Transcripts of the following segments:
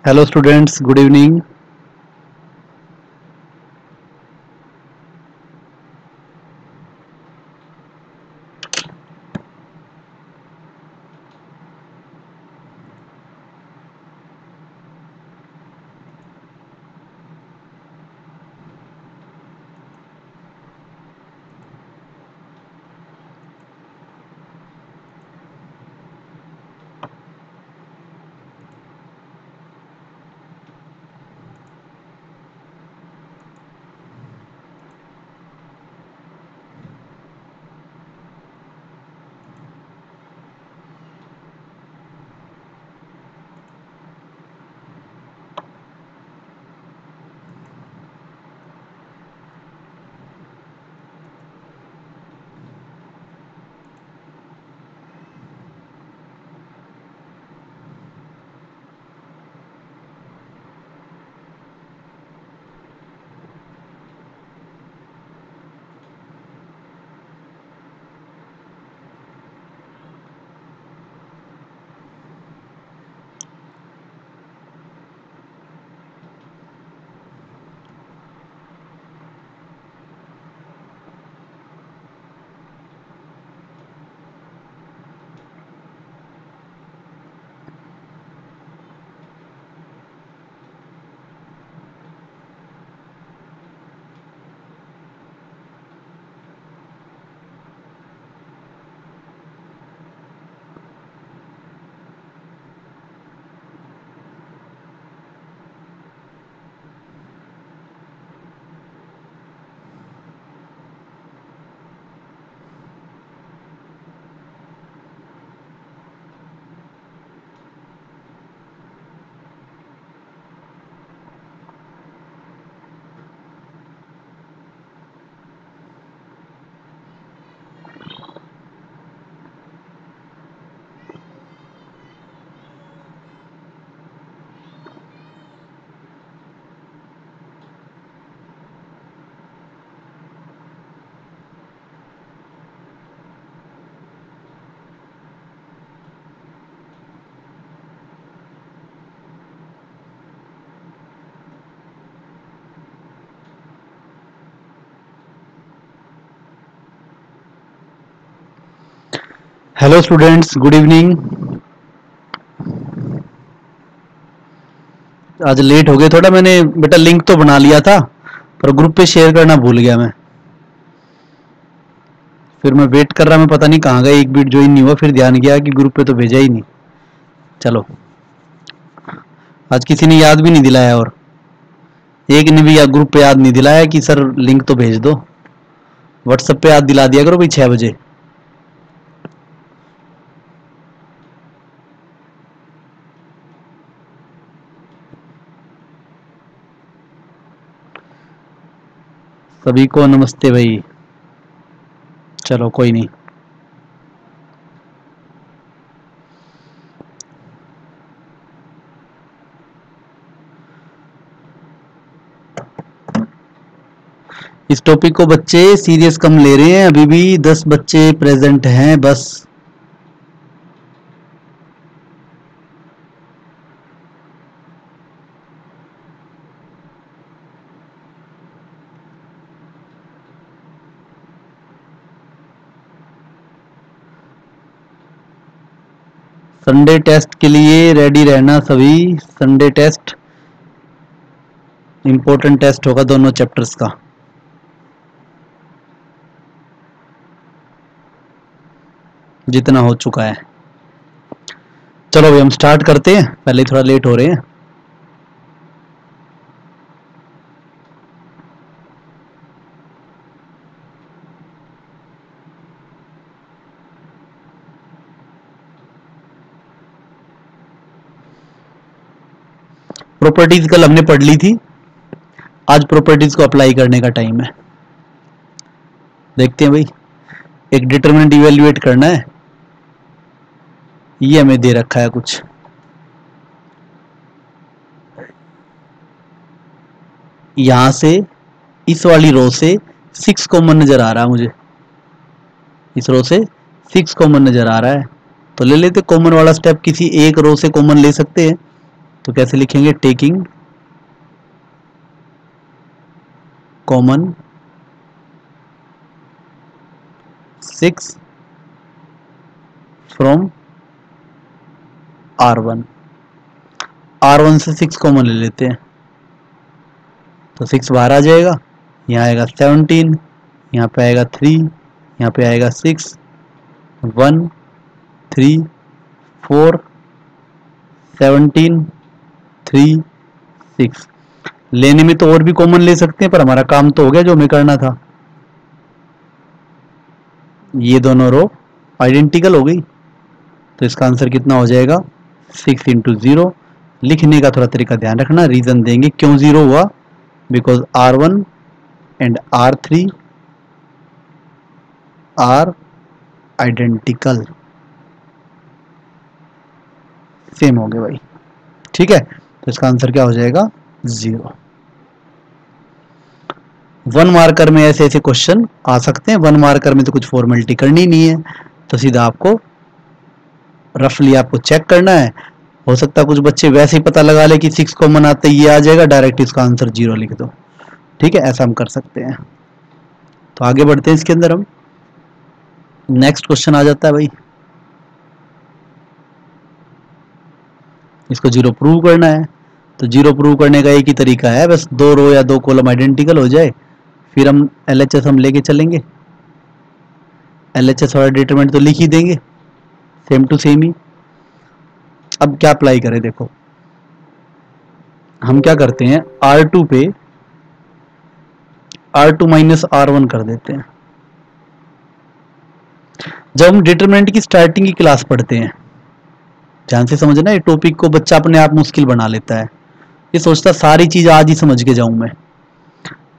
Hello students, good evening. Hello students, good evening. आज late हो गए थोड़ा, मैंने बेटा लिंक तो बना लिया था पर ग्रुप पे शेयर करना भूल गया मैं। फिर मैं वेट कर रहा, मैं पता नहीं कहाँ गया, एक बीट ज्वाइन नहीं हुआ, फिर ध्यान किया कि ग्रुप पे तो भेजा ही नहीं। चलो, आज किसी ने याद भी नहीं दिलाया और एक ने भी ग्रुप पे याद नहीं दिलाया कि सर लिंक तो भेज दो। व्हाट्सएप पे याद दिला दिया करो भाई 6 बजे। सभी को नमस्ते भाई। चलो कोई नहीं। इस टॉपिक को बच्चे सीरियस कम ले रहे हैं, अभी भी 10 बच्चे प्रेजेंट हैं बस। संडे टेस्ट के लिए रेडी रहना सभी। संडे टेस्ट इंपॉर्टेंट टेस्ट होगा दोनों चैप्टर्स का। जितना हो चुका है। चलो भाई हम स्टार्ट करते हैं, पहले थोड़ा लेट हो रहे हैं। प्रॉपर्टीज कल हमने पढ़ ली थी, आज प्रॉपर्टीज को अप्लाई करने का टाइम है। देखते हैं भाई, एक डिटरमिनेंट इवेल्युएट करना है। ये हमें दे रखा है कुछ, यहां से इस वाली रो से 6 कॉमन नजर आ रहा है मुझे, इस रो से 6 कॉमन नजर आ रहा है, तो ले लेते कॉमन वाला स्टेप। किसी एक रो से कॉमन ले सकते हैं, तो कैसे लिखेंगे, taking common 6 from R1। R1 से 6 कॉमन ले लेते हैं, तो 6 बाहर आ जाएगा, यहाँ आएगा 17, यहाँ पे आएगा 3, यहाँ पे आएगा 6, 1 3 4 17 3 6। लेने में तो और भी कॉमन ले सकते हैं, पर हमारा काम तो हो गया जो हमें करना था। ये दोनों रो आइडेंटिकल हो गई, तो इसका आंसर कितना हो जाएगा, 6 इंटू 0। लिखने का थोड़ा तरीका ध्यान रखना, रीजन देंगे क्यों 0 हुआ, because R1 and R3 are identical, same हो गए भाई, ठीक है। तो इसका आंसर क्या हो जाएगा, 0। 1 मार्कर में ऐसे ऐसे क्वेश्चन आ सकते हैं। 1 मार्कर में तो कुछ फॉर्मेलिटी करनी नहीं है, तो सीधा आपको रफली आपको चेक करना है। हो सकता है कुछ बच्चे वैसे ही पता लगा ले कि 6 कॉमन आते ये आ जाएगा, डायरेक्ट इसका आंसर 0 लिख दो, ठीक है, ऐसा हम कर सकते हैं। तो आगे बढ़ते हैं इसके अंदर हम, नेक्स्ट क्वेश्चन आ जाता है भाई, इसको 0 प्रूव करना है। तो 0 प्रूव करने का एक ही तरीका है, बस 2 रो या 2 कॉलम आइडेंटिकल हो जाए, फिर हम LHS हम लेके चलेंगे। LHS वाला डिटरमिनेंट तो लिख ही देंगे, सेम टू सेम ही। अब क्या अप्लाई करें, देखो हम क्या करते हैं, R2 पे R2 माइनस R1 कर देते हैं। जब हम डिटरमिनेंट की स्टार्टिंग की क्लास पढ़ते हैं, ध्यान से समझना, ये टॉपिक को बच्चा अपने आप मुश्किल बना लेता है, ये सोचता सारी चीज आज ही समझ के जाऊं मैं।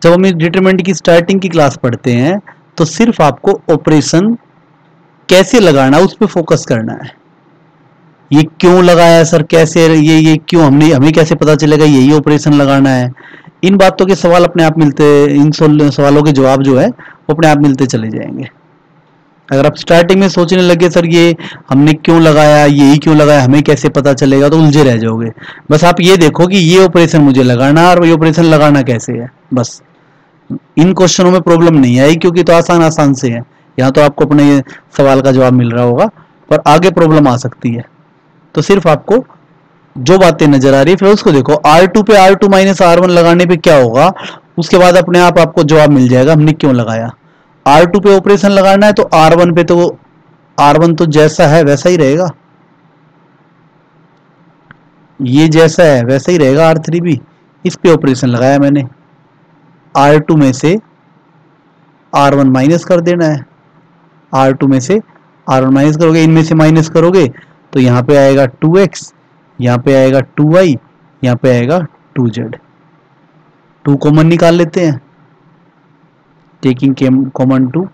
जब हम डिटरमिनेंट की स्टार्टिंग की क्लास पढ़ते हैं तो सिर्फ आपको ऑपरेशन कैसे लगाना है उस पर फोकस करना है। ये क्यों लगाया सर, कैसे, ये क्यों, हमें कैसे पता चलेगा यही ऑपरेशन लगाना है। इन बातों के सवाल अपने आप मिलते, इन सवालों के जवाब जो है वो अपने आप मिलते चले जाएंगे। अगर आप स्टार्टिंग में सोचने लगे सर ये हमने क्यों लगाया, यही क्यों लगाया, हमें कैसे पता चलेगा, तो उलझे रह जाओगे। बस आप ये देखो कि ये ऑपरेशन मुझे लगाना है और ये ऑपरेशन लगाना कैसे है, बस इन क्वेश्चनों में प्रॉब्लम नहीं आई, क्योंकि तो आसान आसान से है। यहाँ तो आपको अपने सवाल का जवाब मिल रहा होगा, पर आगे प्रॉब्लम आ सकती है। तो सिर्फ आपको जो बातें नजर आ रही है फिर उसको देखो। R2 पे R2 माइनस R1 लगाने पे क्या होगा, उसके बाद अपने आप आपको जवाब मिल जाएगा हमने क्यों लगाया। R2 पे ऑपरेशन लगाना है तो R1 पे, तो R1 तो जैसा है वैसा ही रहेगा, ये जैसा है वैसा ही रहेगा R3 भी। इस पे ऑपरेशन लगाया मैंने, R2 में से R1 माइनस कर देना है, R2 में से R1 माइनस करोगे, इनमें से माइनस करोगे तो यहाँ पे आएगा 2x, यहाँ पे आएगा 2y, यहाँ पे आएगा 2z। 2 कॉमन निकाल लेते हैं, टेकिंग कॉमन 2।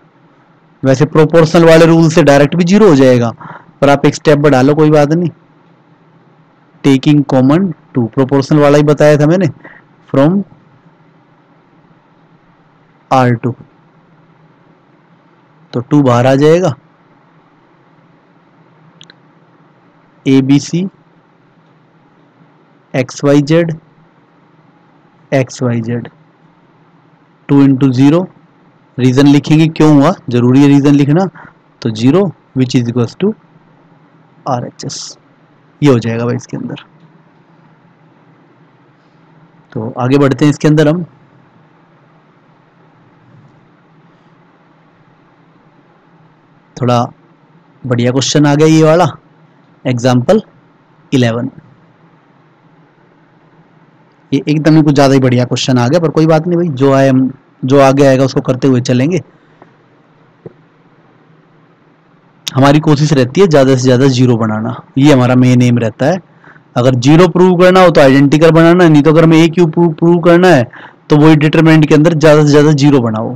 वैसे प्रोपोर्शनल वाले रूल से डायरेक्ट भी 0 हो जाएगा, पर आप एक स्टेप बढ़ा लो, कोई बात नहीं। टेकिंग कॉमन 2, प्रोपोर्शनल वाला ही बताया था मैंने, फ्रॉम R2, तो 2 बाहर आ जाएगा। ABC XYZ XYZ 2 into 0, reason लिखेंगे क्यों हुआ, जरूरी है रीजन लिखना, तो 0 which is equal to RHS, ये हो जाएगा भाई इसके अंदर। तो आगे बढ़ते हैं इसके अंदर हम, थोड़ा बढ़िया क्वेश्चन आ गया ये वाला, एग्जाम्पल 11। ये एकदम ही कुछ ज़्यादा ही बढ़िया क्वेश्चन आ गया, पर कोई बात नहीं भाई, जो आए हम, जो आगे आएगा उसको करते हुए चलेंगे। हमारी कोशिश रहती है ज़्यादा से ज़्यादा 0 बनाना, ये हमारा मेन एम रहता है। अगर 0 प्रूव करना हो तो आइडेंटिकल बनाना, नहीं तो अगर हमें एक प्रूव करना है तो वही डिटरमिनेंट के अंदर ज़्यादा से ज़्यादा 0 बनाओ।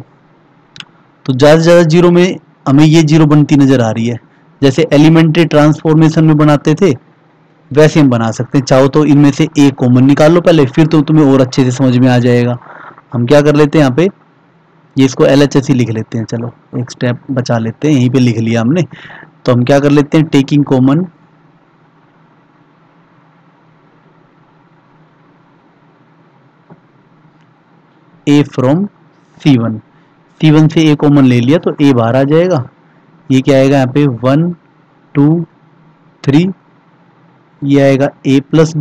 तो ज़्यादा से ज़्यादा 0 में हमें ये 0 बनती नज़र आ रही है, जैसे एलिमेंट्री ट्रांसफॉर्मेशन में बनाते थे वैसे हम बना सकते हैं। चाहो तो इनमें से एक कॉमन निकाल लो पहले, फिर तो तुम्हें और अच्छे से समझ में आ जाएगा। हम क्या कर लेते हैं यहाँ पे, ये इसको LHS ही लिख लेते हैं, चलो एक स्टेप बचा लेते हैं, यहीं पे लिख लिया हमने। तो हम क्या कर लेते हैं, taking common A from C1, C1 से ए कॉमन ले लिया तो ए बाहर आ जाएगा। ये क्या आएगा यहाँ पे 1 2 3, ये आएगा ए प्लस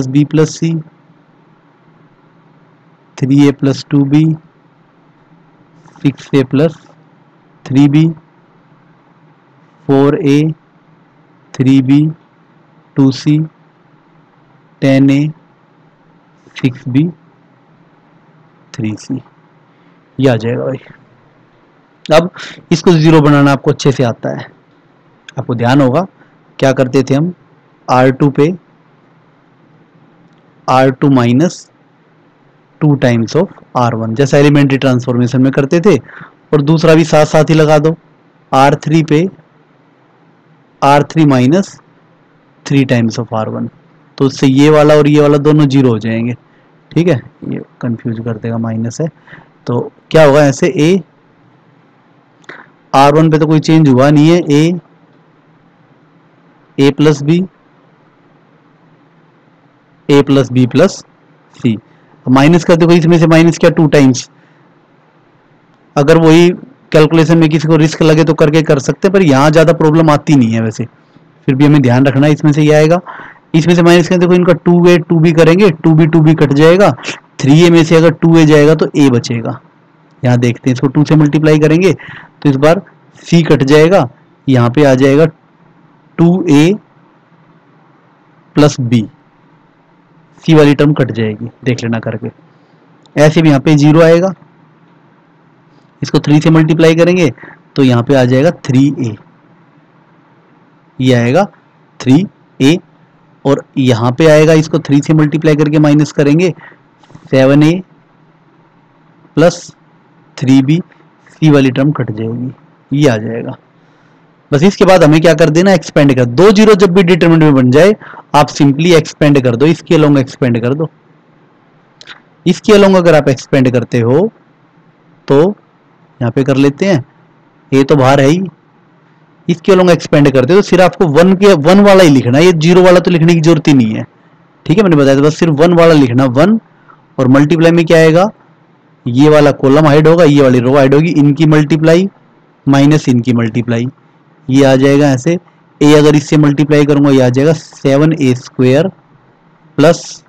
बी प्लस सी, 3a plus 2b, 6a plus 3b, 4a 3b 2c, 10a 6b 3c, ये आ जाएगा भाई। अब इसको जीरो बनाना आपको अच्छे से आता है, आपको ध्यान होगा क्या करते थे हम, R2 पे R2 minus 2 times of R1 जैसा एलिमेंट्री ट्रांसफॉर्मेशन में करते थे, और दूसरा भी साथ साथ ही लगा दो, R3 पे R3 minus 3 times of R1, तो उससे ये वाला और ये वाला दोनों जीरो हो जाएंगे। ठीक है, ये कंफ्यूज कर देगा, माइनस है तो क्या होगा ऐसे, R1 पे तो कोई चेंज हुआ नहीं है, ए प्लस बी प्लस सी, माइनस करते कोई इसमें से माइनस क्या 2 टाइम्स, अगर वही कैलकुलेशन में किसी को रिस्क लगे तो करके कर सकते हैं, पर यहाँ ज़्यादा प्रॉब्लम आती नहीं है वैसे, फिर भी हमें ध्यान रखना है इसमें से ये आएगा, इसमें से माइनस करते इनका 2a 2b करेंगे, 2b कट जाएगा, 3a में से अगर 2a जाएगा तो a बचेगा। यहाँ देखते हैं, इसको 2 से मल्टीप्लाई करेंगे तो इस बार c कट जाएगा, यहाँ पे आ जाएगा 2a प्लस b, सी वाली टर्म कट जाएगी, देख लेना करके। ऐसे भी यहाँ पे 0 आएगा, इसको 3 से मल्टीप्लाई करेंगे तो यहाँ पे आ जाएगा 3a, ये आएगा 3a, और यहाँ पे आएगा, इसको 3 से मल्टीप्लाई करके माइनस करेंगे 7a प्लस 3b, सी वाली टर्म कट जाएगी, ये आ जाएगा। बस इसके बाद हमें क्या कर देना, एक्सपेंड कर, 2 जीरो जब भी डिटरमिनेंट में बन जाए आप सिंपली एक्सपेंड कर दो, इसके अलोंग एक्सपेंड कर दो। इसके अलोंग अगर आप एक्सपेंड करते हो तो यहाँ पे कर लेते हैं, ये तो बाहर है ही, इसके अलोंग एक्सपेंड करते हो तो सिर्फ आपको 1 वाला ही लिखना है, ये 0 वाला तो लिखने की जरूरत ही नहीं है। ठीक है, मैंने बताया था, बस सिर्फ 1 वाला लिखना, 1, और मल्टीप्लाई में क्या आएगा, ये वाला कॉलम हाइड होगा, ये वाली रो हाइड होगी, इनकी मल्टीप्लाई माइनस इनकी मल्टीप्लाई, ये आ जाएगा ऐसे, a अगर इससे मल्टीप्लाई करूंगा ये आ जाएगा 7a स्क्वायर प्लस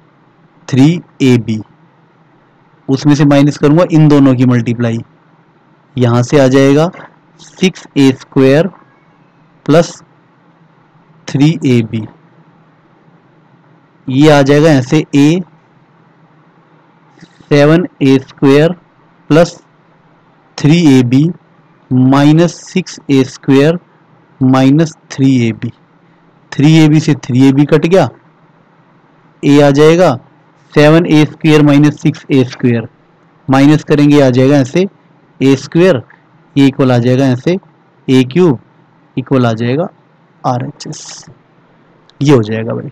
3ab, उसमें से माइनस करूंगा इन दोनों की मल्टीप्लाई, यहां से आ जाएगा 6a स्क्वायर प्लस 3ab, ये आ जाएगा ऐसे a 7a square plus 3ab minus 6a square minus 3ab, 3ab से 3ab कट गया, a आ जाएगा 7a square minus 6a square, minus करेंगे आ जाएगा ऐसे a स्क्वायर, ये इक्वल आ जाएगा ऐसे a क्यूब, इक्वल आ जाएगा RHS, ये हो जाएगा भाई।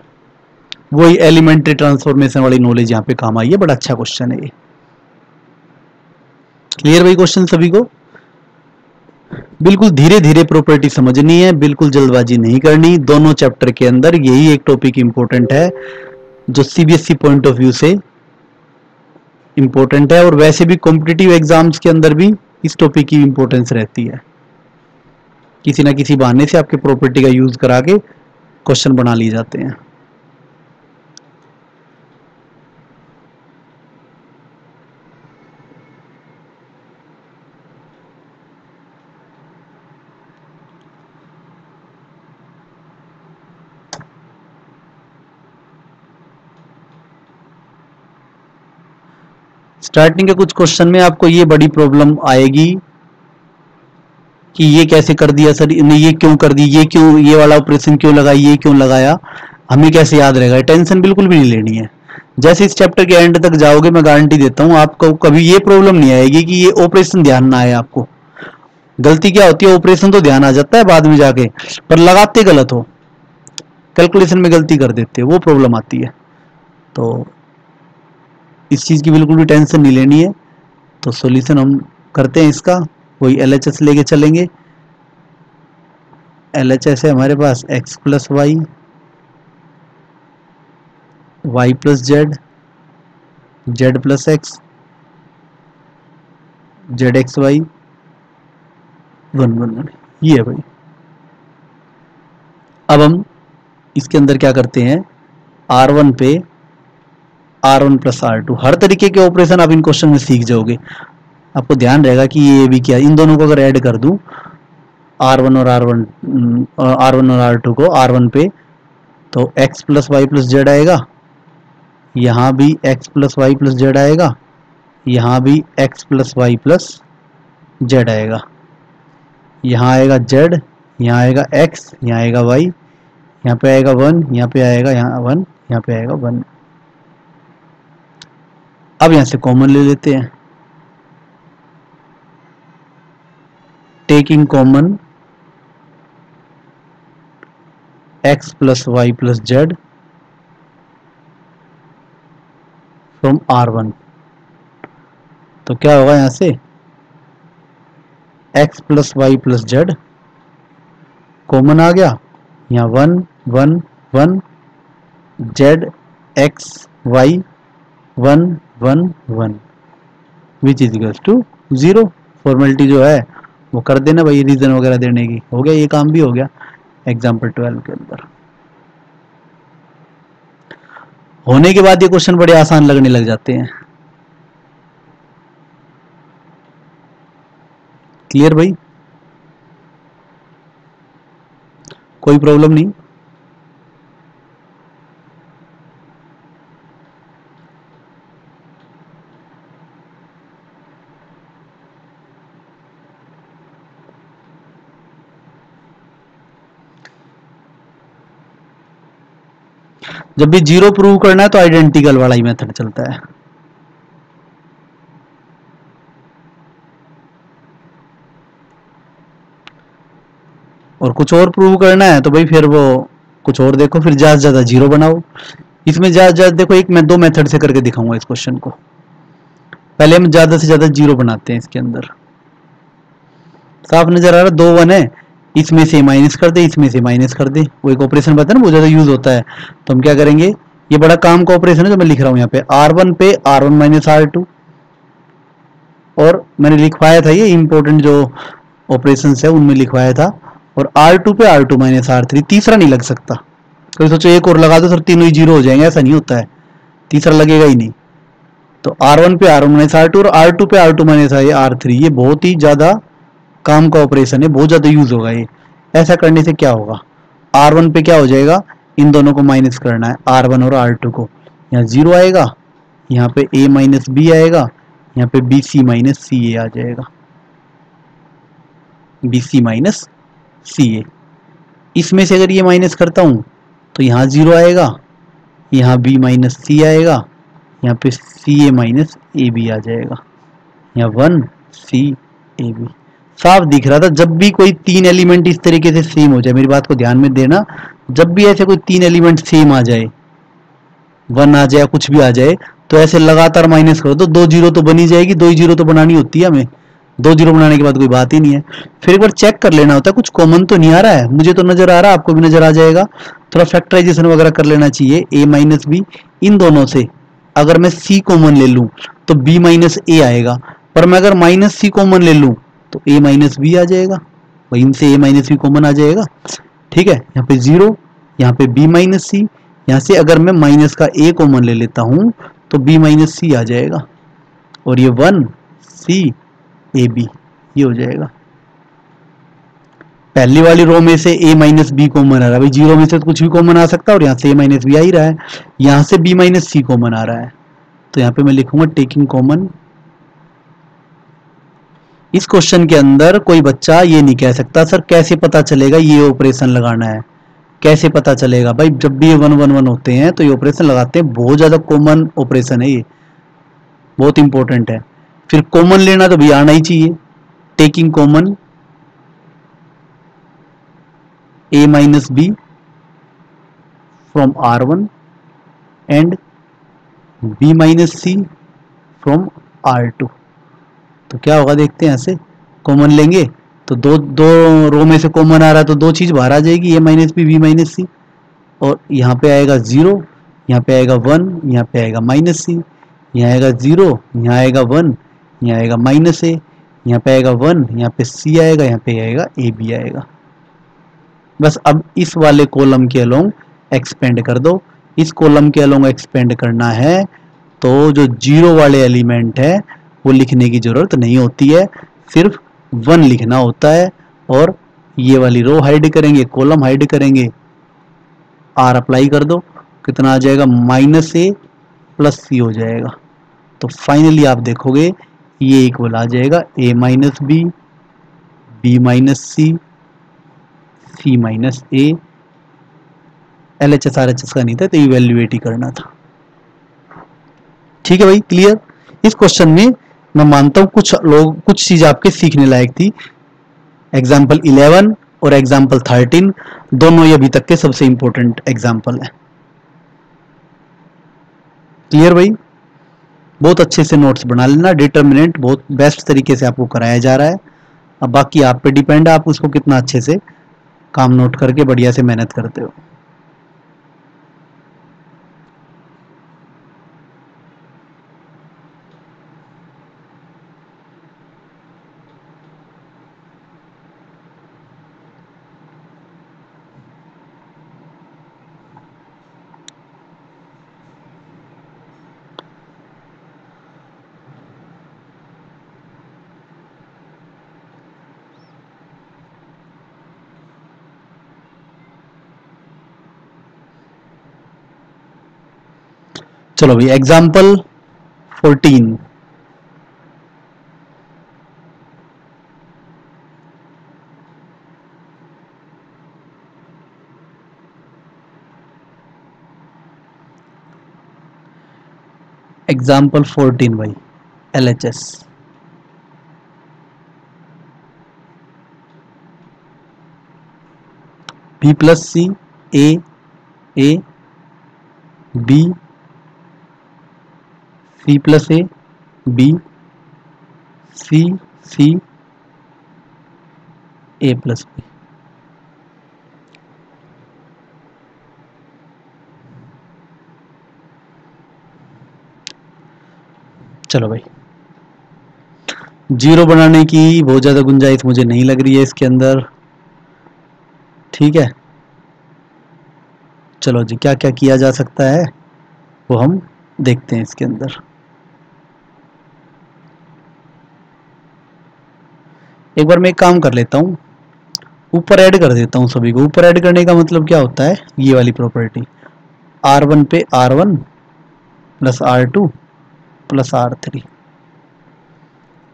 वही एलिमेंट्री ट्रांसफॉर्मेशन वाली नॉलेज यहाँ पे काम आई है, बड़ा अच्छा क्वेश्चन है ये। क्लियर भाई क्वेश्चन सभी को? बिल्कुल धीरे धीरे प्रॉपर्टी समझनी है, बिल्कुल जल्दबाजी नहीं करनी, दोनों चैप्टर के अंदर यही एक टॉपिक इंपॉर्टेंट है जो सीबीएसई पॉइंट ऑफ व्यू से इंपॉर्टेंट है, और वैसे भी कॉम्पिटिटिव एग्जाम्स के अंदर भी इस टॉपिक की इंपॉर्टेंस रहती है, किसी ना किसी बहाने से आपके प्रॉपर्टी का यूज करा के क्वेश्चन बना लिए जाते हैं। स्टार्टिंग के कुछ क्वेश्चन में आपको ये बड़ी प्रॉब्लम आएगी कि ये कैसे कर दिया सर ने, ये क्यों कर दी, ये क्यों, ये वाला ऑपरेशन क्यों लगाया, ये क्यों लगाया, हमें कैसे याद रहेगा। टेंशन बिल्कुल भी नहीं लेनी है, जैसे इस चैप्टर के एंड तक जाओगे मैं गारंटी देता हूँ आपको कभी ये प्रॉब्लम नहीं आएगी कि ये ऑपरेशन ध्यान ना आए आपको। गलती क्या होती है, ऑपरेशन तो ध्यान आ जाता है बाद में जाके, पर लगाते गलत हो, कैलकुलेशन में गलती कर देते हो, वो प्रॉब्लम आती है। तो इस चीज़ की बिल्कुल भी टेंशन नहीं लेनी है। तो सॉल्यूशन हम करते हैं इसका, वही LHS लेके चलेंगे। LHS है हमारे पास x plus Y, Y plus Z Z plus X, Z X Y 1 1 1, ये है भाई। अब हम इसके अंदर क्या करते हैं, R1 पे R1 प्लस R2, हर तरीके के ऑपरेशन आप इन क्वेश्चन में सीख जाओगे। आपको ध्यान रहेगा कि ये भी क्या, इन दोनों को अगर ऐड कर दूं R1 और R2 को R1 पे, तो x plus Y plus Z आएगा, यहाँ भी x plus Y plus Z आएगा, यहाँ भी x plus Y plus Z आएगा, यहाँ आएगा z, यहाँ आएगा x, यहाँ आएगा y, यहाँ पे आएगा 1, यहाँ पे आएगा यहाँ 1, यहाँ पे आएगा 1। अब यहाँ से कॉमन ले लेते हैं, taking common x plus Y plus Z from R1, तो क्या होगा यहाँ से x plus Y plus Z common आ गया, यहाँ 1 1 1, Z X Y 1 1 1 which is equals to 0। Formality जो है वो कर देना भाई, रीजन वगैरह देने की, हो गया, ये काम भी हो गया एग्जाम्पल 12 के अंदर। होने के बाद ये क्वेश्चन बड़े आसान लगने लग जाते हैं। क्लियर भाई, कोई प्रॉब्लम नहीं। जब भी जीरो प्रूव करना है तो आइडेंटिकल वाला ही मेथड चलता है। और कुछ और प्रूव करना है तो भाई फिर वो कुछ और देखो, फिर ज्यादा से ज्यादा जीरो बनाओ। इसमें ज्यादा से ज्यादा देखो, एक मैं 2 मेथड से करके दिखाऊंगा इस क्वेश्चन को। पहले हम ज्यादा से ज्यादा जीरो बनाते हैं इसके अंदर। साफ नजर आ रहा, 2 1 है, इसमें से माइनस कर दे, इसमें से माइनस कर दे, वो एक ऑपरेशन पता है ना, बहुत ज्यादा यूज होता है। तो हम क्या करेंगे, ये बड़ा काम का ऑपरेशन है जो मैं लिख रहा हूं यहाँ पे, R1 पे R1 माइनस R2, और मैंने लिखवाया था ये इंपॉर्टेंट जो ऑपरेशन है उनमें लिखवाया था, और R2 पे R2 माइनस R3, तीसरा नहीं लग सकता। कोई सोचो एक और लगा दो सर तीनों ही जीरो हो जाएंगे, ऐसा नहीं होता है, तीसरा लगेगा ही नहीं। तो R1 पे R1 माइनस R2 और R2 पे R2 माइनस R3, ये बहुत ही ज्यादा काम का ऑपरेशन है, बहुत ज्यादा यूज होगा ये। ऐसा करने से क्या होगा, R1 पे क्या हो जाएगा, इन दोनों को माइनस करना है, R1 और R2 को, यहाँ 0 आएगा, यहाँ पे A माइनस B आएगा, यहाँ पे BC माइनस CA आ जाएगा, BC माइनस CA। इसमें से अगर ये माइनस करता हूं तो यहाँ 0 आएगा, यहाँ B माइनस C आएगा, यहाँ पे CA माइनस AB आ जाएगा, यहाँ 1 C AB। साफ दिख रहा था, जब भी कोई 3 एलिमेंट इस तरीके से सेम हो जाए, मेरी बात को ध्यान में देना, जब भी ऐसे कोई 3 एलिमेंट सेम आ जाए, 1 आ जाए, कुछ भी आ जाए, तो ऐसे लगातार माइनस करो तो 2 जीरो तो बनी जाएगी, 2 जीरो तो बनानी होती है हमें, 2 जीरो बनाने के बाद कोई बात ही नहीं है। फिर एक बार चेक कर लेना होता है कुछ कॉमन तो नहीं आ रहा है, मुझे तो नजर आ रहा है, आपको भी नजर आ जाएगा, थोड़ा फैक्टराइजेशन वगैरह कर लेना चाहिए। A माइनस बी, इन दोनों से अगर मैं C कॉमन ले लूं तो B माइनस A आएगा, पर मैं अगर माइनस C कॉमन ले लूं तो A माइनस B आ जाएगा, वही इनसे A माइनस B कॉमन आ जाएगा। ठीक है, यहाँ पे 0, यहाँ पे B माइनस C, यहाँ से अगर मैं माइनस का A कॉमन ले लेता हूं तो B माइनस C आ जाएगा, और ये 1 C A B ये हो जाएगा। पहली वाली रो में से A माइनस बी कॉमन आ रहा है भाई, जीरो में से तो कुछ भी कॉमन आ सकता है, और यहाँ से A माइनस बी आ ही रहा है, यहाँ से B माइनस C कॉमन आ रहा है, तो यहाँ पे मैं लिखूंगा टेकिंग कॉमन। इस क्वेश्चन के अंदर कोई बच्चा ये नहीं कह सकता सर कैसे पता चलेगा ये ऑपरेशन लगाना है, कैसे पता चलेगा भाई, जब भी ये 1 1 1 होते हैं तो ये ऑपरेशन लगाते हैं, बहुत ज्यादा कॉमन ऑपरेशन है ये, बहुत इंपॉर्टेंट है। फिर कॉमन लेना तो भी आना ही चाहिए, taking common A minus B from R1 and B minus C from R2, तो क्या होगा देखते हैं, ऐसे कॉमन लेंगे तो दो रो में से कॉमन आ रहा है तो 2 चीज बाहर आ जाएगी, A minus B B minus C, और यहाँ पे आएगा 0, यहाँ पे आएगा 1, यहाँ पे आएगा माइनस C, यहाँ आएगा 0, यहाँ आएगा 1, यहाँ आएगा -a, यहाँ पे आएगा 1, यहाँ पे c आएगा, यहाँ पे आएगा ab आएगा। बस अब इस वाले कॉलम के अलोंग एक्सपेंड कर दो। इस कॉलम के अलोंग एक्सपेंड करना है तो जो 0 वाले एलिमेंट है वो लिखने की जरूरत नहीं होती है, सिर्फ 1 लिखना होता है। और ये वाली रो हाइड करेंगे, कॉलम हाइड करेंगे, r अप्लाई कर दो, कितना आ जाएगा -a + c हो जाएगा। तो फाइनली आप देखोगे ये इक्वल आ जाएगा a - b, b - c, c - a। LHS RHS का नहीं था तो इवेल्युएट ही करना था। ठीक है भाई, क्लियर। इस क्वेश्चन में मैं मानता हूं कुछ चीज आपके सीखने लायक थी। एग्जाम्पल 11 और एग्जाम्पल 13 दोनों ही अभी तक के सबसे इंपॉर्टेंट एग्जाम्पल है। क्लियर भाई, बहुत अच्छे से नोट्स बना लेना। डिटर्मिनेंट बहुत बेस्ट तरीके से आपको कराया जा रहा है। अब बाकी आप पे डिपेंड है, आप उसको कितना अच्छे से काम नोट करके बढ़िया से मेहनत करते हो। चलो भाई, एग्जाम्पल 14। एग्जाम्पल 14 भाई, LHS। b + c, a b, c + a, b, c a + b। चलो भाई, 0 बनाने की बहुत ज़्यादा गुंजाइश मुझे नहीं लग रही है इसके अंदर। ठीक है, चलो जी, क्या क्या किया जा सकता है वो हम देखते हैं इसके अंदर। एक बार मैं एक काम कर लेता हूँ, ऊपर ऐड कर देता हूँ सभी को। ऊपर ऐड करने का मतलब क्या होता है, ये वाली प्रॉपर्टी, R1 पे R1 + R2 + R3,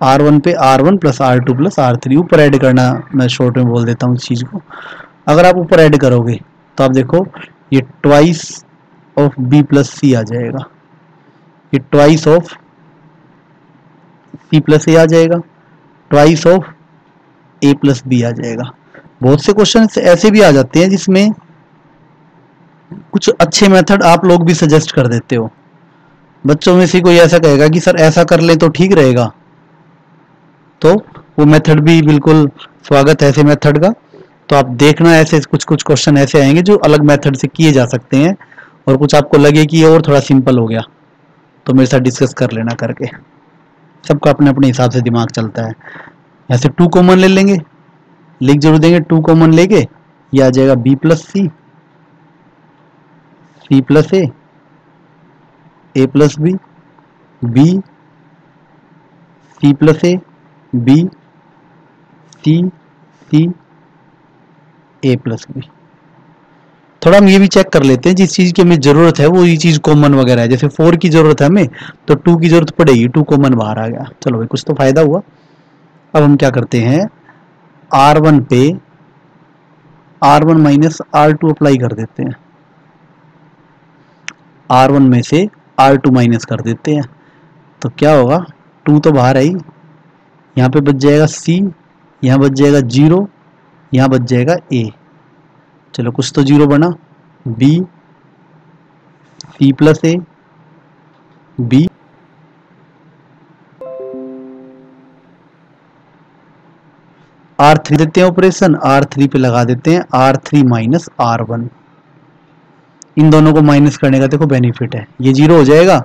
R1 पे R1 + R2 + R3। ऊपर ऐड करना मैं शॉर्ट में बोल देता हूँ इस चीज़ को। अगर आप ऊपर ऐड करोगे तो आप देखो ये ट्वाइस ऑफ b + c आ जाएगा, ये ट्वाइस ऑफ c + a आ जाएगा, ट्वाइस ऑफ a + b आ जाएगा। बहुत से क्वेश्चन ऐसे भी आ जाते हैं जिसमें कुछ अच्छे मेथड आप लोग भी सजेस्ट कर देते हो। बच्चों में से कोई ऐसा कहेगा कि सर ऐसा कर ले तो ठीक रहेगा, तो वो मेथड भी बिल्कुल स्वागत है ऐसे मेथड का। तो आप देखना, ऐसे कुछ कुछ क्वेश्चन ऐसे आएंगे जो अलग मेथड से किए जा सकते हैं, और कुछ आपको लगे कि ये और थोड़ा सिंपल हो गया तो मेरे साथ डिस्कस कर लेना करके। सबका अपने अपने हिसाब से दिमाग चलता है। ऐसे 2 कॉमन ले लेंगे, लिख जरूर देंगे, 2 कॉमन लेके ये आ जाएगा b + c, c + a, a + b, b, c + a, b, c a + b। थोड़ा हम ये भी चेक कर लेते हैं, जिस चीज़ की हमें ज़रूरत है वो ये चीज़ कॉमन वगैरह है। जैसे 4 की ज़रूरत है हमें तो 2 की ज़रूरत पड़ेगी, 2 कॉमन बाहर आ गया। चलो भाई, कुछ तो फ़ायदा हुआ। अब हम क्या करते हैं, R1 पे R1 - R2 अप्लाई कर देते हैं, R1 में से R2 माइनस कर देते हैं। तो क्या होगा, 2 तो बाहर आई, यहाँ पे बच जाएगा C, यहाँ बच जाएगा 0, यहाँ बच जाएगा A। चलो कुछ तो 0 बना, B, C + a, B, R3 देते हैं ऑपरेशन, R3 पे लगा देते हैं R3 - R1। इन दोनों को माइनस करने का देखो बेनिफिट है, ये 0 हो जाएगा,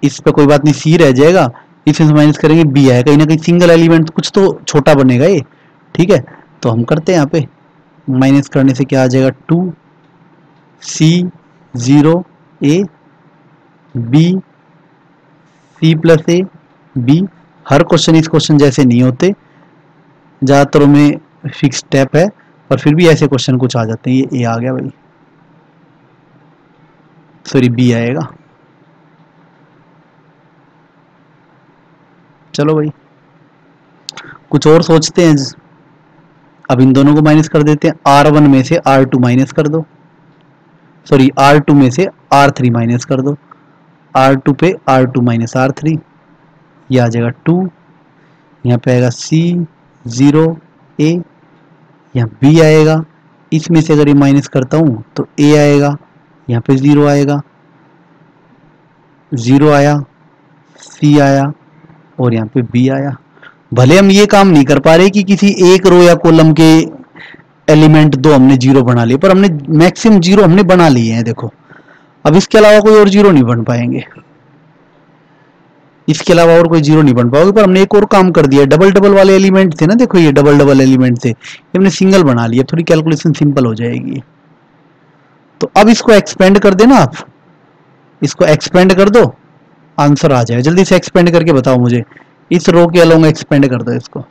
इस पे कोई बात नहीं, सी रह जाएगा, इसमें से माइनस करेंगे बी आएगा, कहीं ना कहीं सिंगल एलिमेंट कुछ तो छोटा बनेगा ये, ठीक है। तो हम करते हैं यहाँ पे, माइनस करने से क्या आ जाएगा, 2c 0 a b c plus A B. हर क्वेश्चन इस क्वेश्चन जैसे नहीं होते, ज़्यादातर में फिक्स स्टेप है, पर फिर भी ऐसे क्वेश्चन कुछ आ जाते हैं। ये ए आ गया भाई, सॉरी बी आएगा। चलो भाई कुछ और सोचते हैं। अब इन दोनों को माइनस कर देते हैं, R1 में से R2 माइनस कर दो, सॉरी R2 में से R3 माइनस कर दो, R2 पे R2 माइनस R3, ये आ जाएगा 2, यहाँ पे आएगा C 0 A, यहाँ B आएगा, इसमें से अगर ये माइनस करता हूँ तो A आएगा, यहाँ पे 0 आएगा, 0 आया, C आया और यहाँ पे B आया। भले हम ये काम नहीं कर पा रहे कि किसी एक रो या कॉलम के एलिमेंट दो हमने 0 बना लिए, पर हमने मैक्सिमम 0 हमने बना लिए हैं। देखो अब इसके अलावा कोई और 0 नहीं बन पाएंगे, इसके अलावा और कोई 0 नहीं बन पाओगे, पर हमने एक और काम कर दिया। डबल डबल वाले एलिमेंट थे ना, देखो ये डबल डबल एलिमेंट थे, ये हमने सिंगल बना लिया, थोड़ी कैलकुलेशन सिंपल हो जाएगी। तो अब इसको एक्सपेंड कर देना, आप इसको एक्सपेंड कर दो, आंसर आ जाएगा। जल्दी से एक्सपेंड करके बताओ मुझे, इस रो के अलोंग एक्सपेंड कर दो इसको,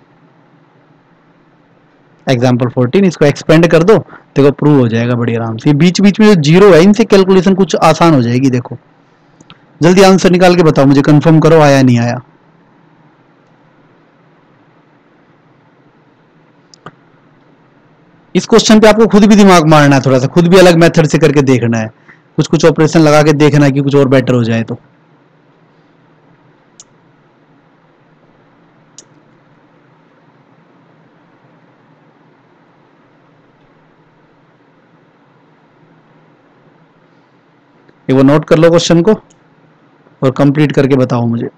एग्जाम्पल 14, इसको एक्सपेंड कर दो, देखो प्रूव हो जाएगा बड़ी आराम से। बीच बीच में जो 0 है इनसे कैलकुलेशन कुछ आसान हो जाएगी। देखो जल्दी आंसर निकाल के बताओ मुझे, कंफर्म करो आया नहीं आया। इस क्वेश्चन पे आपको खुद भी दिमाग मारना है, थोड़ा सा खुद भी अलग मेथड से करके देखना है, कुछ कुछ ऑपरेशन लगा के देखना है कि कुछ और बेटर हो जाए। तो ये वो नोट कर लो क्वेश्चन को और कंप्लीट करके बताओ मुझे।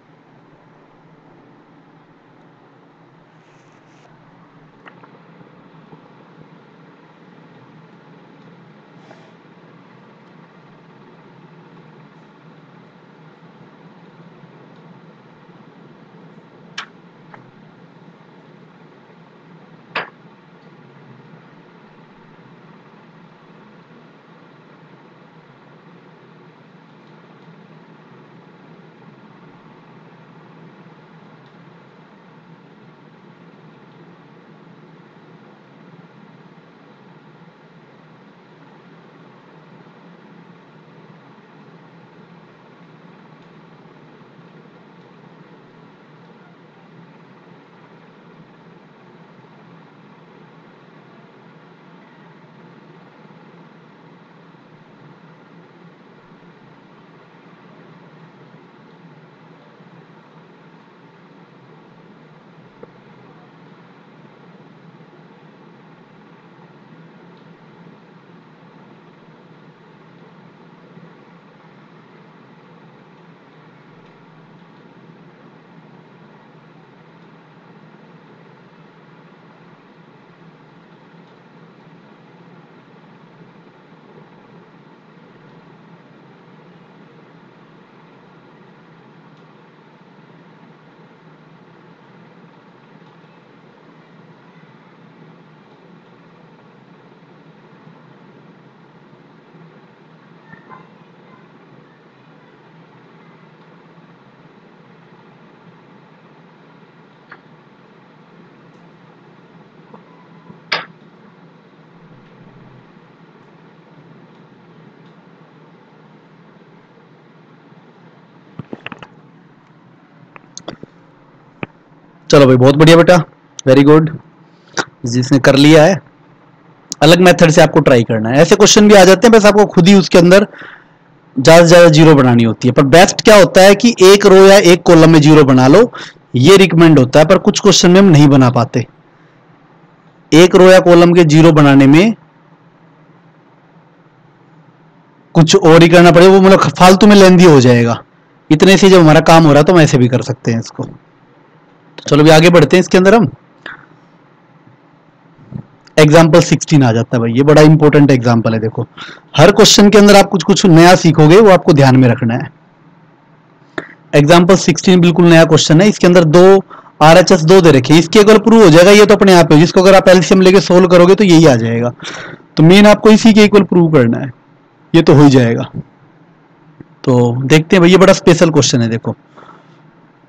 चलो भाई बहुत बढ़िया बेटा, वेरी गुड। जिसने कर लिया है, अलग मेथड से आपको ट्राई करना है। ऐसे क्वेश्चन भी आ जाते हैं, बस आपको खुद ही उसके अंदर ज्यादा से ज्यादा 0 बनानी होती है। पर बेस्ट क्या होता है कि एक रो या एक कॉलम में 0 बना लो, ये रिकमेंड होता है। पर कुछ क्वेश्चन में हम नहीं बना पाते, एक रो या कॉलम के 0 बनाने में कुछ और ही करना पड़ेगा, वो मतलब फालतू में लेंदी हो जाएगा। इतने से जब हमारा काम हो रहा है तो हम ऐसे भी कर सकते हैं इसको। तो चलो भी आगे बढ़ते हैं इसके अंदर। हम एग्जाम्पल 16 आ जाता है भाई, ये बड़ा इंपॉर्टेंट एग्जाम्पल है। देखो हर क्वेश्चन के अंदर आप कुछ कुछ नया सीखोगे, वो आपको ध्यान में रखना है। एग्जाम्पल 16 बिल्कुल नया क्वेश्चन है। इसके अंदर दो RHS दो दे रखे हैं, इसके अगर प्रूव हो जाएगा ये तो अपने आप है, जिसको अगर आप एलसीएम लेके सोल्व करोगे तो यही आ जाएगा। तो मेन आपको इसी के इक्वल प्रूव करना है, ये तो हो ही जाएगा। तो देखते हैं भाई, ये बड़ा स्पेशल क्वेश्चन है। देखो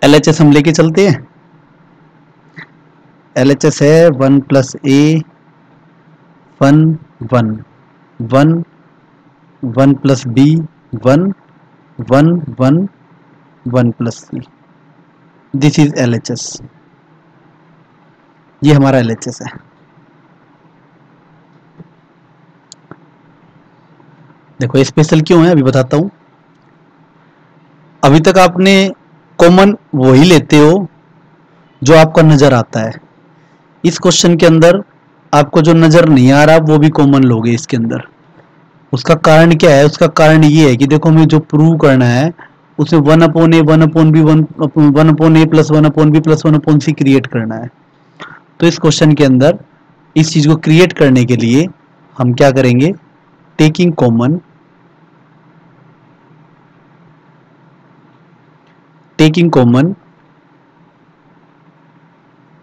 LHS हम लेके चलते हैं। LHS है 1 + A 1 1 1 1 + B 1 1 1 1 + C। This is LHS। ये हमारा LHS है। देखो स्पेशल क्यों है अभी बताता हूं। अभी तक आपने कॉमन वही लेते हो जो आपका नजर आता है। इस क्वेश्चन के अंदर आपको जो नजर नहीं आ रहा वो भी कॉमन लोगे इसके अंदर। उसका कारण क्या है? उसका कारण ये है कि देखो हमें जो प्रूव करना है उसमें 1/A 1/B 1/A + 1/B + 1/C create करना है। तो इस क्वेश्चन के अंदर इस चीज को क्रिएट करने के लिए हम क्या करेंगे? Taking common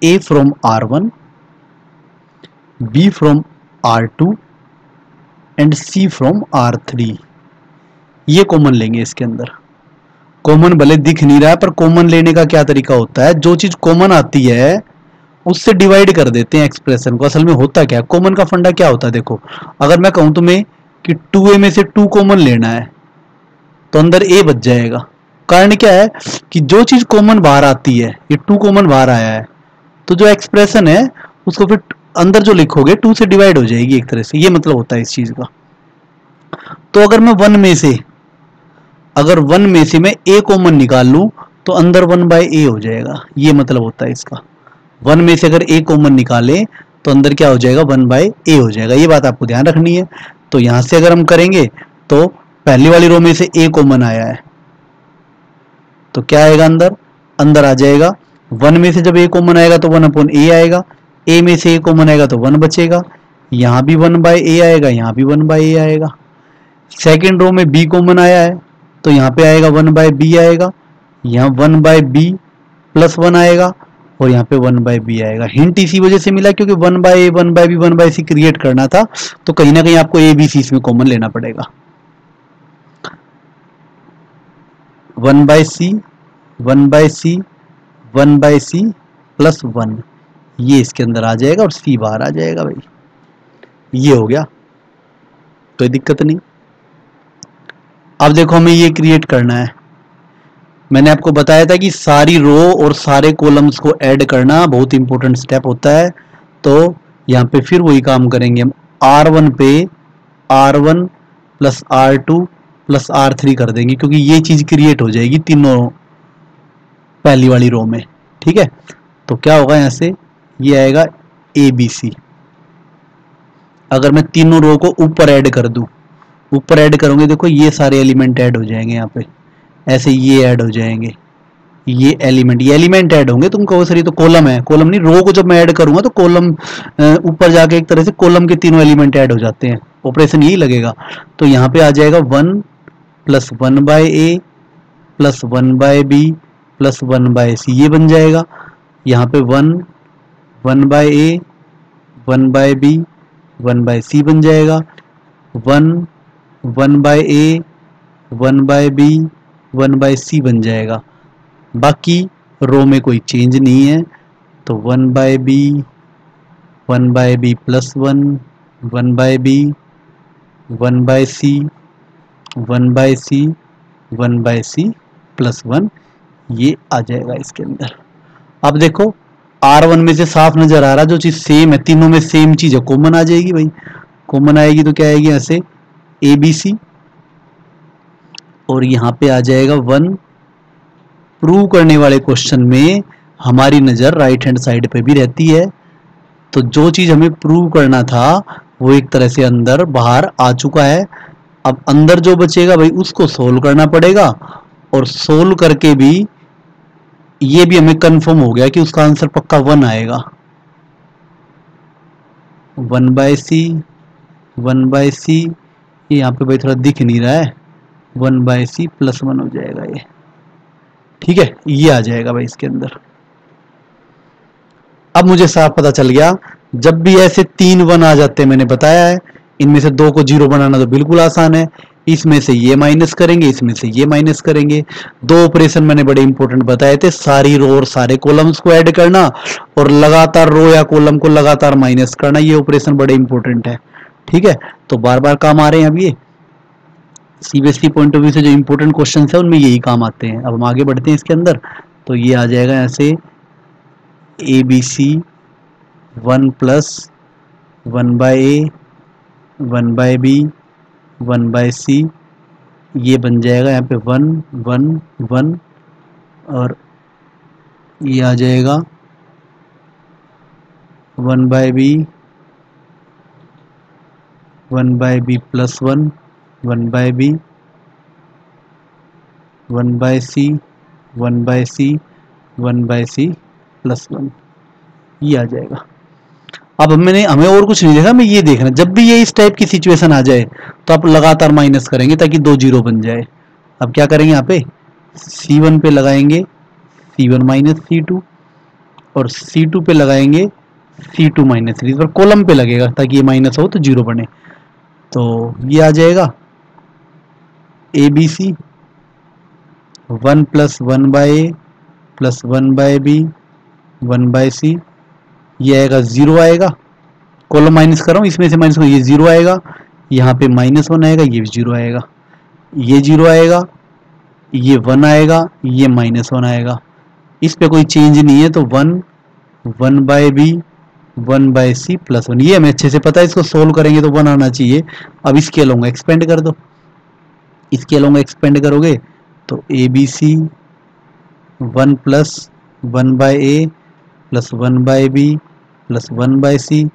A from R1 B from R2 and C from R3, ये कॉमन लेंगे इसके अंदर। कॉमन भले दिख नहीं रहा है पर कॉमन लेने का क्या तरीका होता है, जो चीज कॉमन आती है उससे डिवाइड कर देते हैं एक्सप्रेशन को। असल में होता क्या है, कॉमन का फंडा क्या होता है? देखो अगर मैं कहूं तुम्हें कि 2A में से 2 कॉमन लेना है तो अंदर A बच जाएगा। कारण क्या है कि जो चीज कॉमन बाहर आती है, ये 2 कॉमन बाहर आया है तो जो एक्सप्रेशन है उसको फिर अंदर जो लिखोगे 2 से डिवाइड हो जाएगी एक तरह से, ये मतलब होता है इस चीज का। तो अगर मैं 1 में से मैं A कॉमन निकाल लूं तो अंदर 1/A हो जाएगा, ये मतलब होता है इसका। 1 में से अगर A कॉमन निकालें तो अंदर क्या हो जाएगा? 1/A हो जाएगा। ये बात आपको ध्यान रखनी है। तो यहां से अगर हम करेंगे तो पहली वाली रो में से A कॉमन आया है तो क्या आएगा? अंदर आ जाएगा। 1 में से जब A कॉमन आएगा तो 1/A आएगा। A में से A कॉमन आएगा तो 1 बचेगा। यहां भी 1/A आएगा, यहां भी 1/A आएगा। सेकेंड रो में B कॉमन आया है तो यहाँ पे आएगा 1/B आएगा। यहाँ 1/B + 1 आएगा और यहाँ पे 1/B आएगा। हिंट इसी वजह से मिला क्योंकि 1/A 1/B 1/C क्रिएट करना था, तो कहीं ना कहीं आपको ABC इसमें कॉमन लेना पड़ेगा। 1/C 1/C 1/C + 1, ये इसके अंदर आ जाएगा और C बाहर आ जाएगा भाई। ये हो गया, कोई दिक्कत नहीं। अब देखो हमें ये क्रिएट करना है। मैंने आपको बताया था कि सारी रो और सारे कॉलम्स को ऐड करना बहुत इंपॉर्टेंट स्टेप होता है। तो यहाँ पे फिर वही काम करेंगे हम। R1 पे R1 + R2 + R3 कर देंगे क्योंकि ये चीज क्रिएट हो जाएगी तीनों पहली वाली रो में। ठीक है, तो क्या होगा? यहाँ से ये आएगा ABC। अगर मैं तीनों रो को ऊपर ऐड कर दूं, ऊपर ऐड करोगे देखो ये सारे एलिमेंट ऐड हो जाएंगे यहाँ पे, ऐसे ये ऐड हो जाएंगे, ये एलिमेंट ऐड होंगे। तुम कहो सर ये तो कॉलम है, कॉलम नहीं, रो को जब मैं ऐड करूंगा तो कॉलम ऊपर जाके एक तरह से कॉलम के तीनों एलिमेंट ऐड हो जाते हैं, ऑपरेशन यही लगेगा। तो यहाँ पे आ जाएगा 1 + 1/A + 1/B + 1/C, ये बन जाएगा। यहाँ पे 1 1/A 1/B 1/C बन जाएगा। 1 1/A 1/B 1/C बन जाएगा। बाकी रो में कोई चेंज नहीं है, तो 1/B 1/B + 1 1/B 1/C 1/C 1/C + 1, ये आ जाएगा इसके अंदर। अब देखो R1 में से साफ नजर आ रहा, जो चीज सेम है, तीनों में सेम चीज है, कॉमन आ जाएगी भाई। कॉमन आएगी तो क्या आएगी? यहाँ से ABC और यहाँ पे आ जाएगा 1। प्रूव करने वाले क्वेश्चन में हमारी नजर राइट हैंड साइड पे भी रहती है, तो जो चीज हमें प्रूव करना था वो एक तरह से अंदर बाहर आ चुका है। अब अंदर जो बचेगा भाई उसको सोल्व करना पड़ेगा, और सोल्व करके भी ये भी हमें कंफर्म हो गया कि उसका आंसर पक्का 1 आएगा। 1/C 1/C, ये यहाँ पे भाई थोड़ा दिख नहीं रहा है, 1/C + 1 हो जाएगा ये। ठीक है, ये आ जाएगा भाई इसके अंदर। अब मुझे साफ पता चल गया, जब भी ऐसे 3 1 आ जाते हैं, मैंने बताया है इनमें से 2 को 0 बनाना तो बिल्कुल आसान है। इसमें से ये माइनस करेंगे, इसमें से ये माइनस करेंगे। 2 ऑपरेशन मैंने बड़े इंपॉर्टेंट बताए थे, सारी रो और सारे कॉलम्स को ऐड करना और लगातार रो या कॉलम को लगातार माइनस करना, ये ऑपरेशन बड़े इंपॉर्टेंट है। ठीक है, तो बार बार काम आ रहे हैं। अब ये सीबीएसई पॉइंट ऑफ व्यू से जो इंपॉर्टेंट क्वेश्चन है उनमें यही काम आते हैं। अब हम आगे बढ़ते हैं इसके अंदर। तो ये आ जाएगा यहाँ से A B C 1 plus 1 by A 1 by B 1 by C, ये बन जाएगा यहाँ पे 1 1 1, और ये आ जाएगा 1 by B 1 by B plus 1 1 by B 1 by C 1 by C 1 by C plus 1, ये आ जाएगा। अब हमें और कुछ नहीं देखा, हमें ये देखना, जब भी ये इस टाइप की सिचुएशन आ जाए तो आप लगातार माइनस करेंगे ताकि 2 0 बन जाए। अब क्या करेंगे, यहाँ पे C1 पे लगाएंगे C1 माइनस C2 और C2 पे लगाएंगे C2 माइनस 3, पर कॉलम पे लगेगा ताकि ये माइनस हो तो 0 बने। तो ये आ जाएगा A B C 1 plus 1 by A plus 1 by B 1 by C, ये आएगा 0 आएगा, कॉलम माइनस कर रहा हूँ, इसमें से माइनस करो, ये 0 आएगा, यहाँ पे -1 आएगा, ये भी 0 आएगा, ये 0 आएगा, ये 1 आएगा, ये -1 आएगा, इस पे कोई चेंज नहीं है। तो 1 1 by B 1 by C plus 1, ये हमें अच्छे से पता है, इसको सोल्व करेंगे तो 1 आना चाहिए। अब इसके अलोंग एक्सपेंड कर दो, इसके अलोंग एक्सपेंड करोगे तो A B C 1 plus 1 by A plus 1 by B plus 1 by C,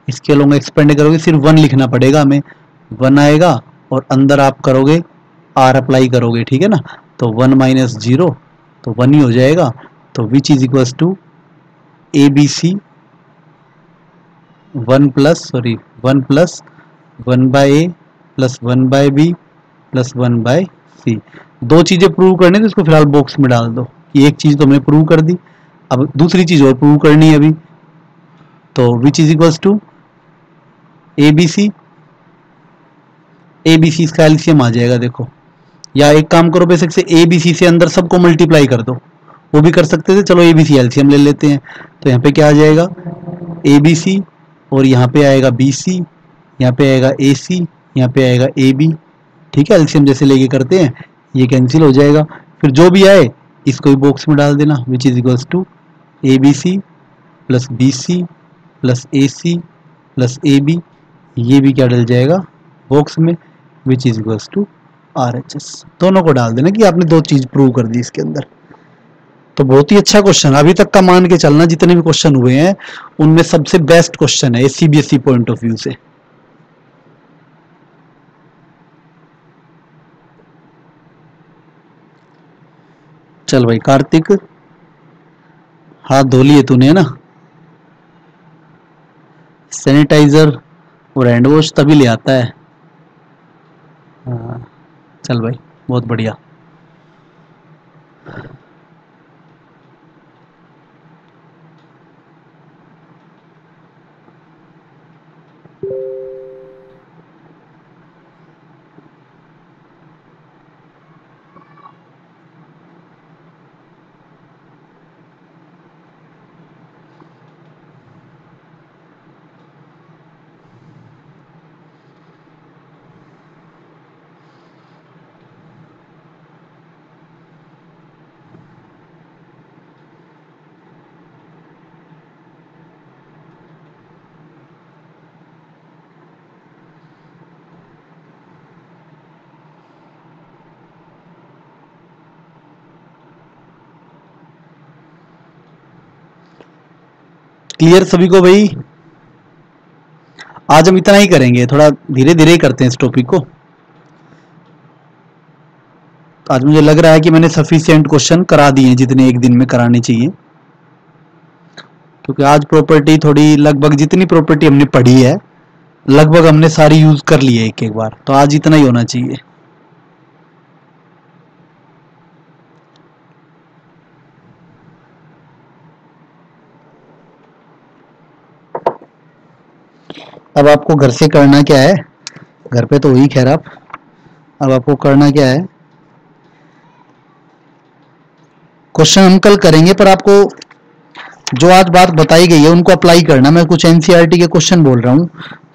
इसके अलोंग एक्सपेंड करोगे, सिर्फ 1 लिखना पड़ेगा हमें, 1 आएगा और अंदर आप करोगे आर अप्लाई करोगे, ठीक है ना। तो 1 माइनस 0 तो 1 ही हो जाएगा। तो which is equals to A B C 1 plus 1 by A plus 1 by B plus 1 by C. 2 चीजें प्रूव करनी तो इसको फिलहाल बॉक्स में डाल दो कि एक चीज तो हमने प्रूव कर दी, अब दूसरी चीज और प्रूव करनी है अभी। तो which is equals to A B C इसका एलसीएम आ जाएगा, देखो, या एक काम करो बेसिक से ए बी सी से अंदर सबको मल्टीप्लाई कर दो, वो भी कर सकते थे, चलो ए बी सी एलसीएम ले लेते हैं। तो यहाँ पे क्या आ जाएगा ए बी सी और यहाँ पे आएगा बी सी, यहाँ पे आएगा ए सी, यहाँ पे आएगा ए बी, ठीक है, एलसीएम जैसे लेके करते हैं, ये कैंसिल हो जाएगा, फिर जो भी आए इसको भी बॉक्स में डाल देना, which is equals to A B C plus B C plus A C plus A B, ये भी क्या डल जाएगा बॉक्स में, which is equals to R H S. दोनों को डाल देना कि आपने 2 चीज प्रूव कर दी इसके अंदर। तो बहुत ही अच्छा क्वेश्चन, अभी तक का मान के चलना, जितने भी क्वेश्चन हुए हैं उनमें सबसे बेस्ट क्वेश्चन है सीबीएसई पॉइंट ऑफ व्यू से। चल भाई कार्तिक, हाथ धो लिए तूने, है ना, सैनिटाइजर और हैंड वॉश तभी ले आता है। हाँ, चल भाई बहुत बढ़िया। क्लियर सभी को भाई? आज हम इतना ही करेंगे, थोड़ा धीरे धीरे ही करते हैं इस टॉपिक को। आज मुझे लग रहा है कि मैंने सफिशिएंट क्वेश्चन करा दिए हैं जितने एक दिन में कराने चाहिए, क्योंकि आज प्रॉपर्टी थोड़ी लगभग जितनी प्रॉपर्टी हमने पढ़ी है लगभग हमने सारी यूज कर ली है एक एक बार, तो आज इतना ही होना चाहिए। अब आपको घर से करना क्या है, घर पे तो वही खैर आप, अब आपको करना क्या है, क्वेश्चन हम कल करेंगे पर आपको जो आज बात बताई गई है उनको अप्लाई करना। मैं कुछ एनसीईआरटी के क्वेश्चन बोल रहा हूँ,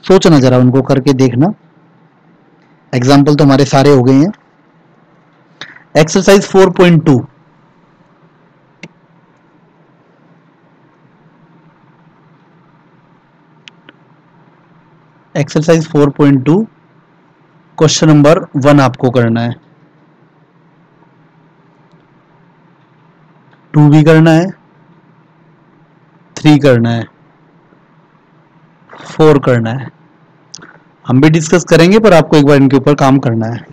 सोचना जरा, उनको करके देखना। एग्जाम्पल तो हमारे सारे हो गए हैं। एक्सरसाइज 4.2, एक्सरसाइज 4.2 क्वेश्चन नंबर 1 आपको करना है, 2 भी करना है, 3 करना है, 4 करना है। हम भी डिस्कस करेंगे पर आपको एक बार इनके ऊपर काम करना है।